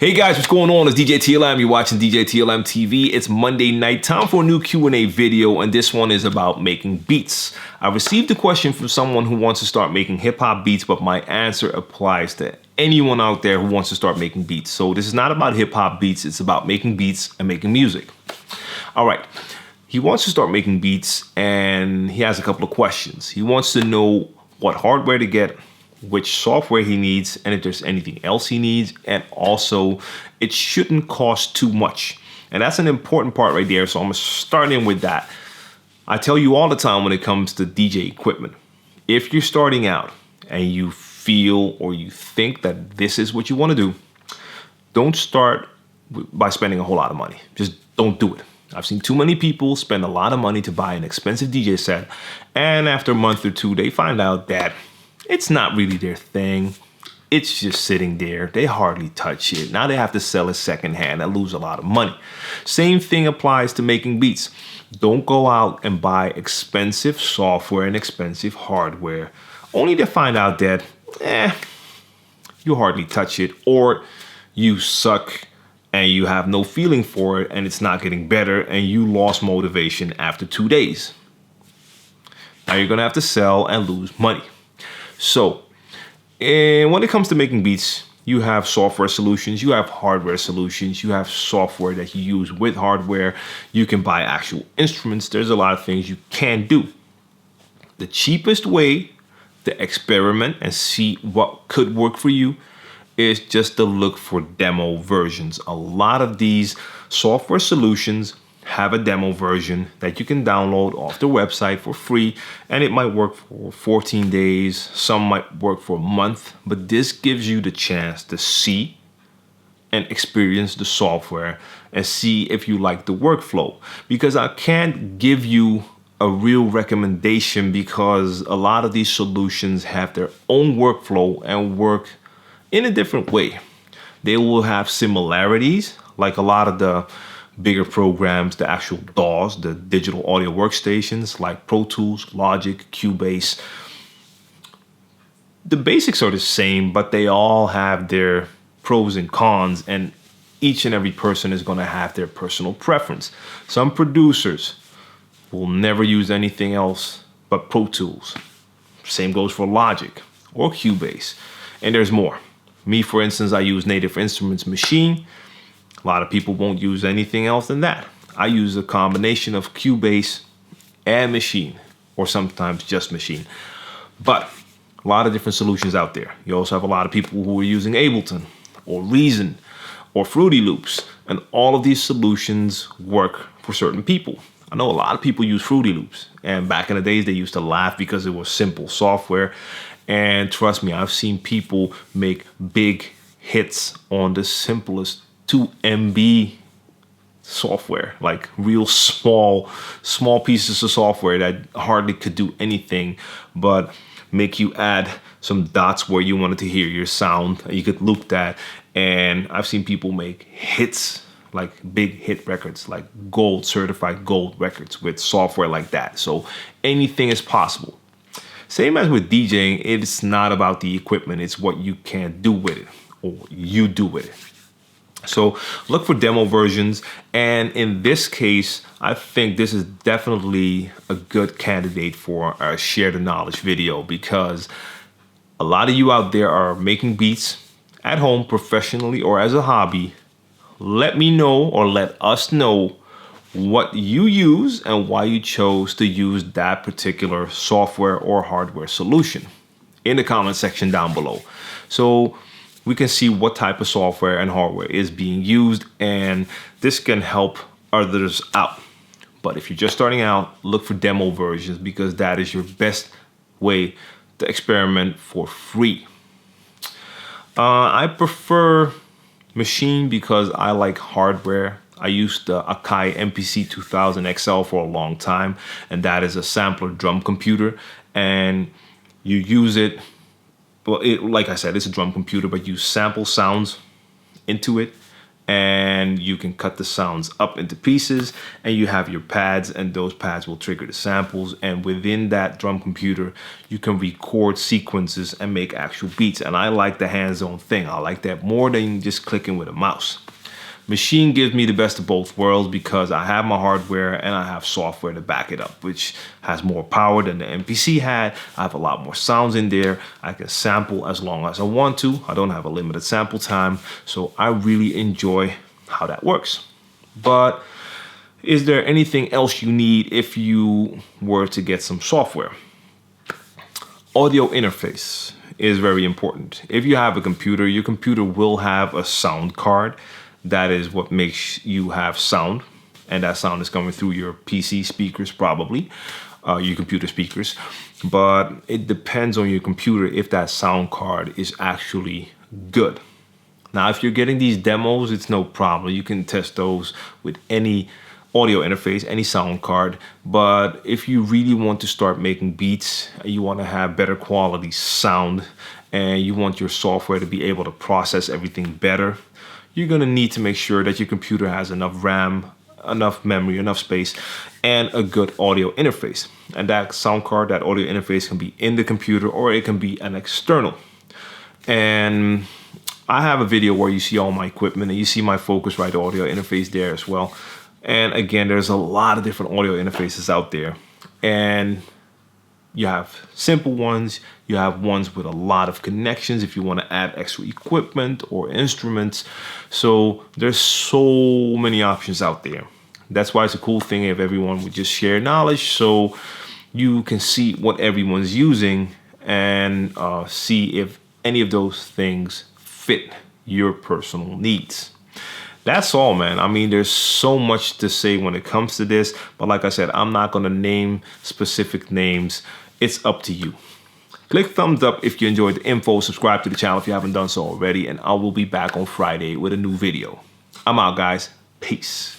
Hey guys, what's going on? It's djTLM. You're watching djTLMtv. It's Monday night, time for a new Q&A video, and this one is about making beats. I received a question from someone who wants to start making hip-hop beats, but my answer applies to anyone out there who wants to start making beats. So this is not about hip-hop beats, it's about making beats and making music. All right, he wants to start making beats, and he has a couple of questions. He wants to know what hardware to get, which software he needs, and if there's anything else he needs, and also it shouldn't cost too much. And that's an important part right there, so I'm gonna start in with that. I tell you all the time when it comes to DJ equipment, if you're starting out and you feel or you think that this is what you want to do, don't start by spending a whole lot of money. Just don't do it. I've seen too many people spend a lot of money to buy an expensive DJ set, and after a month or two they find out that it's not really their thing. It's just sitting there. They hardly touch it. Now they have to sell it secondhand and lose a lot of money. Same thing applies to making beats. Don't go out and buy expensive software and expensive hardware only to find out that you hardly touch it, or you suck and you have no feeling for it and it's not getting better and you lost motivation after 2 days. Now you're gonna have to sell and lose money. So, when it comes to making beats, you have software solutions, you have hardware solutions, you have software that you use with hardware. You can buy actual instruments. There's a lot of things you can do. The cheapest way to experiment and see what could work for you is just to look for demo versions. A lot of these software solutions have a demo version that you can download off the website for free, and it might work for 14 days, some might work for a month, but this gives you the chance to see and experience the software and see if you like the workflow. Because I can't give you a real recommendation, because a lot of these solutions have their own workflow and work in a different way. They will have similarities, like a lot of the bigger programs, the actual DAWs, the digital audio workstations like Pro Tools, Logic, Cubase. The basics are the same, but they all have their pros and cons, and each and every person is going to have their personal preference. Some producers will never use anything else but Pro Tools. Same goes for Logic or Cubase, and there's more. Me, for instance, I use Native Instruments Machine. A lot of people won't use anything else than that. I use a combination of Cubase and Machine, or sometimes just Machine. But a lot of different solutions out there. You also have a lot of people who are using Ableton or Reason or Fruity Loops, and all of these solutions work for certain people. I know a lot of people use Fruity Loops, and back in the days they used to laugh because it was simple software. And trust me, I've seen people make big hits on the simplest 2 MB software, like real small pieces of software that hardly could do anything but make you add some dots where you wanted to hear your sound. You could loop that, and I've seen people make hits, like big hit records, like gold, certified gold records with software like that. So anything is possible. Same as with DJing, it's not about the equipment, it's what you can do with it, or you do with it. So look for demo versions, and in this case, I think this is definitely a good candidate for a share the knowledge video, because a lot of you out there are making beats at home professionally or as a hobby. Let me know, or let us know, what you use and why you chose to use that particular software or hardware solution in the comment section down below, so we can see what type of software and hardware is being used, and this can help others out. But if you're just starting out, look for demo versions, because that is your best way to experiment for free. I prefer Machine because I like hardware. I used the Akai MPC 2000 XL for a long time, and that is a sampler drum computer, and you use it. Well, like I said, it's a drum computer, but you sample sounds into it, and you can cut the sounds up into pieces, and you have your pads, and those pads will trigger the samples, and within that drum computer you can record sequences and make actual beats. And I like the hands-on thing. I like that more than just clicking with a mouse. Machine gives me the best of both worlds because I have my hardware and I have software to back it up, which has more power than the MPC had. I have a lot more sounds in there. I can sample as long as I want to. I don't have a limited sample time, so I really enjoy how that works. But is there anything else you need if you were to get some software? Audio interface is very important. If you have a computer, your computer will have a sound card. That is what makes you have sound, and that sound is coming through your PC speakers, probably your computer speakers. But it depends on your computer if that sound card is actually good. Now, if you're getting these demos, it's no problem. You can test those with any audio interface, any sound card. But if you really want to start making beats, you want to have better quality sound, and you want your software to be able to process everything better, you're going to need to make sure that your computer has enough RAM, enough memory, enough space, and a good audio interface. And that sound card, that audio interface can be in the computer or it can be an external. And I have a video where you see all my equipment and you see my Focusrite audio interface there as well. And again, there's a lot of different audio interfaces out there. And you have simple ones, you have ones with a lot of connections if you want to add extra equipment or instruments. So there's so many options out there. That's why it's a cool thing if everyone would just share knowledge so you can see what everyone's using and see if any of those things fit your personal needs. That's all, man. I mean, there's so much to say when it comes to this, but like I said, I'm not going to name specific names. It's up to you. Click thumbs up if you enjoyed the info. Subscribe to the channel if you haven't done so already, and I will be back on Friday with a new video. I'm out, guys. Peace.